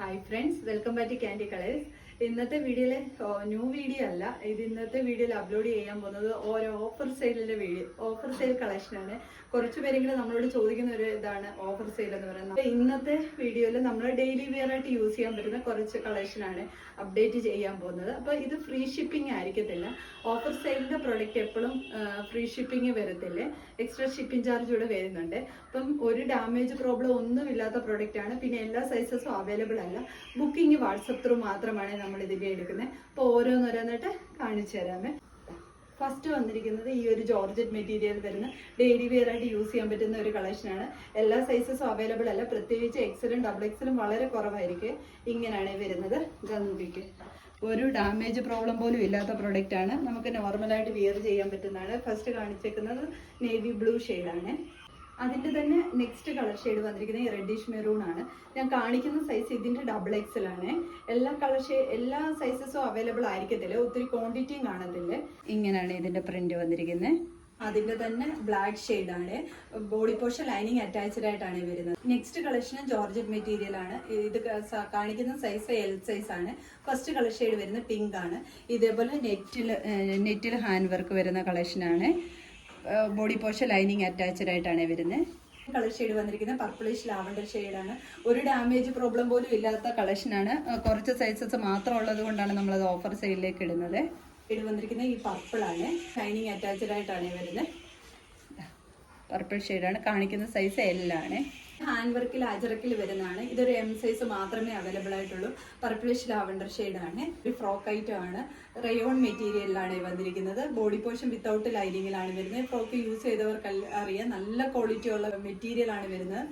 Hi friends, welcome back to Candy Colours. ഇന്നത്തെ വീഡിയോയിലെ new video അല്ല, ഇത് ഇന്നത്തെ വീഡിയോയിൽ അപ്ലോഡ് ചെയ്യാൻ പോകുന്നത് ഓരോ ഓഫർ സെയിലിന്റെ വീഡിയോ, ഓഫർ സെയിൽ കളക്ഷനാണ്. കുറച്ച് പേരെങ്കിലും നമ്മളോട് ചോദിക്കുന്ന ഒരു ഇതാണ് ഓഫർ സെയിൽ എന്ന് പറയുന്നത്. ഇന്നത്തെ വീഡിയോയിൽ നമ്മൾ ഡെയിലി വെയർ ആയിട്ട് യൂസ് ചെയ്യാൻ പറ്റുന്ന കുറച്ച് കളക്ഷനാണ് അപ്ഡേറ്റ് ചെയ്യാൻ പോകുന്നത്. അപ്പോൾ ഇത് ഫ്രീ ഷിപ്പിംഗ് ആയിരിക്കത്തില്ല. ഓഫർ സെയിലിന്റെ പ്രൊഡക്റ്റ് എപ്പോഴും ഫ്രീ ഷിപ്പിംഗ് വരത്തില്ല, എക്സ്ട്രാ ഷിപ്പിംഗ് ചാർജ് ഇവിടെ വരുന്നുണ്ട്. അപ്പം ഒരു ഡാമേജ് പ്രോബ്ലം ഒന്നുമില്ലാത്ത പ്രൊഡക്റ്റ് ആണ്. പിന്നെ എല്ലാ സൈസസും അവൈലബിൾ അല്ല. ബുക്കിംഗ് വാട്സപ്പ് ത്രൂ മാത്രമാണ് നമ്മൾ ഇതിന്റെ എടുക്കുന്നത്. അപ്പോൾ ഓരോന്നോരോന്നായിട്ട് കാണിച്ചു തരാമേ. ഫസ്റ്റ് വന്നിരിക്കുന്നത് ഈ ഒരു ജോർജറ്റ് മെറ്റീരിയൽ വരുന്ന ഡെയിലി വെയർ ആയിട്ട് യൂസ് ചെയ്യാൻ പറ്റുന്ന ഒരു കളക്ഷനാണ്. എല്ലാ സൈസസും അവൈലബിൾ അല്ല, പ്രത്യേകിച്ച് എക്സലും ഡബിൾ എക്സലും വളരെ കുറവായിരിക്കും. ഇങ്ങനെയാണ് വരുന്നത്. ഗംഭീക്ക് ഒരു ഡാമേജ് പ്രോബ്ലം പോലും ഇല്ലാത്ത പ്രൊഡക്റ്റ് ആണ്. നമുക്ക് നോർമലായിട്ട് വിയർ ചെയ്യാൻ പറ്റുന്നതാണ്. ഫസ്റ്റ് കാണിച്ചേക്കുന്നത് നേവി ബ്ലൂ ഷെയ്ഡാണ്. അതിൻ്റെ തന്നെ നെക്സ്റ്റ് കളർ ഷെയ്ഡ് വന്നിരിക്കുന്നത് ഈ റെഡിഷ് മെറൂൺ ആണ്. ഞാൻ കാണിക്കുന്ന സൈസ് ഇതിൻ്റെ ഡബിൾ എക്സൽ ആണ്. എല്ലാ സൈസസും അവൈലബിൾ ആയിരിക്കത്തില്ല, ഒത്തിരി ക്വാണ്ടിറ്റിയും കാണത്തില്ല. ഇങ്ങനെയാണ് ഇതിൻ്റെ പ്രിന്റ് വന്നിരിക്കുന്നത്. അതിൻ്റെ തന്നെ ബ്ലാക്ക് ഷെയ്ഡാണ്. ബോഡി പോർഷൻ ലൈനിങ് അറ്റാച്ച്ഡ് ആയിട്ടാണ് വരുന്നത്. നെക്സ്റ്റ് കളക്ഷൻ ജോർജറ്റ് മെറ്റീരിയൽ ആണ്. ഇത് കാണിക്കുന്ന സൈസ് എൽ സൈസ് ആണ്. ഫസ്റ്റ് കളർ ഷെയ്ഡ് വരുന്നത് പിങ്ക് ആണ്. ഇതേപോലെ നെറ്റിൽ ഹാൻഡ് വർക്ക് വരുന്ന കളക്ഷനാണ്. ബോഡി പോർഷൻ ലൈനിങ് അറ്റാച്ച്ഡ് ആയിട്ടാണ് വരുന്നത്. കളർ ഷെയ്ഡ് വന്നിരിക്കുന്നത് പർപ്പിളിഷ് ലാവൻഡർ ഷെയ്ഡാണ്. ഒരു ഡാമേജ് പ്രോബ്ലം പോലും ഇല്ലാത്ത കളക്ഷനാണ്. കുറച്ച് സൈസസ് മാത്രം ഉള്ളത് കൊണ്ടാണ് നമ്മളത് ഓഫർ സെയിലിലേക്ക് ഇടുന്നത്. ഷെയ്ഡ് വന്നിരിക്കുന്നത് ഈ പർപ്പിളാണ്. ലൈനിങ് അറ്റാച്ച്ഡ് ആയിട്ടാണ് വരുന്നത്. പർപ്പിൾ ഷെയ്ഡാണ്. കാണിക്കുന്ന സൈസ് എല്ലാണ്. ഹാൻഡ് വർക്കിൽ അജറക്കിൽ വരുന്നതാണ്. ഇതൊരു എം സൈസ് മാത്രമേ അവൈലബിൾ ആയിട്ടുള്ളൂ. പർപ്പിളിഷ് ലാവൻഡർ ഷെയ്ഡാണ്. ഒരു ഫ്രോക്ക് ഐറ്റം ആണ്. റയോൺ മെറ്റീരിയലിലാണ് വന്നിരിക്കുന്നത്. ബോഡി പോർഷൻ വിത്തൗട്ട് ലൈനിങ്ങിലാണ് വരുന്നത്. ഫ്രോക്ക് യൂസ് ചെയ്തവർക്ക് അറിയാം, നല്ല ക്വാളിറ്റി ഉള്ള മെറ്റീരിയൽ ആണ് വരുന്നത്.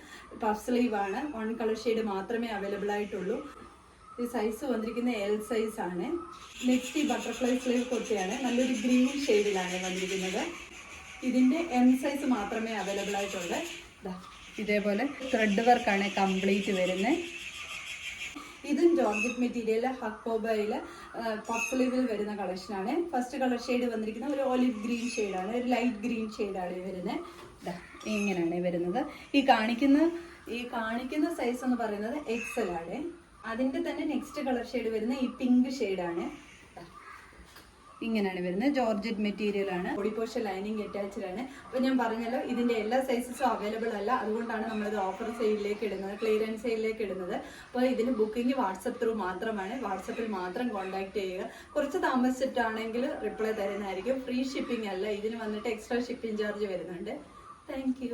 പഫ് സ്ലീവ് ആണ്. വൺ കളർ ഷെയ്ഡ് മാത്രമേ അവൈലബിൾ ആയിട്ടുള്ളൂ. ഈ സൈസ് വന്നിരിക്കുന്ന എൽ സൈസ് ആണ്. നെക്സ്റ്റ് ഈ ബട്ടർഫ്ലൈ സ്ലീവ് കുർത്തയാണ്. നല്ലൊരു ഗ്രീൻ ഷെയ്ഡിലാണ് വന്നിരിക്കുന്നത്. ഇതിന്റെ എം സൈസ് മാത്രമേ അവൈലബിൾ ആയിട്ടുള്ളൂ. ഇതേപോലെ ത്രെഡ് വർക്കാണ് കംപ്ലീറ്റ് വരുന്നത്. ഇതും ജോർജറ്റ് മെറ്റീരിയൽ ഹക്കോബയില് പഫ് സ്ലീവിൽ വരുന്ന കളക്ഷനാണ്. ഫസ്റ്റ് കളർ ഷെയ്ഡ് വന്നിരിക്കുന്നത് ഒരു ഒലിവ് ഗ്രീൻ ഷെയ്ഡാണ്. ഒരു ലൈറ്റ് ഗ്രീൻ ഷെയ്ഡാണ് വരുന്നത്. ഇങ്ങനെയാണ് വരുന്നത്. ഈ കാണിക്കുന്ന സൈസ് എന്ന് പറയുന്നത് എക്സൽ ആണ്. അതിന്റെ തന്നെ നെക്സ്റ്റ് കളർ ഷെയ്ഡ് വരുന്ന ഈ പിങ്ക് ഷെയ്ഡാണ്. ഇങ്ങനെയാണ് വരുന്നത്. ജോർജറ്റ് മെറ്റീരിയൽ ആണ്. ബോഡി പോർഷൻ ലൈനിങ് അറ്റാച്ച്ഡ് ആണ്. അപ്പോൾ ഞാൻ പറഞ്ഞല്ലോ, ഇതിന്റെ എല്ലാ സൈസസും അവൈലബിൾ അല്ല. അതുകൊണ്ടാണ് നമ്മളിത് ഓഫർ സെയിലിലേക്ക് ഇടുന്നത്, ക്ലിയറൻസ് സെയിലിലേക്ക് ഇടുന്നത്. അപ്പോൾ ഇതിന് ബുക്കിംഗ് വാട്സപ്പ് ത്രൂ മാത്രമാണ്. വാട്സപ്പിൽ മാത്രം കോൺടാക്ട് ചെയ്യുക. കുറച്ച് താമസിച്ചിട്ടാണെങ്കിൽ റിപ്ലൈ തരുന്നതായിരിക്കും. ഫ്രീ ഷിപ്പിംഗ് അല്ല, ഇതിന് വന്നിട്ട് എക്സ്ട്രാ ഷിപ്പിംഗ് ചാർജ് വരുന്നുണ്ട്. താങ്ക്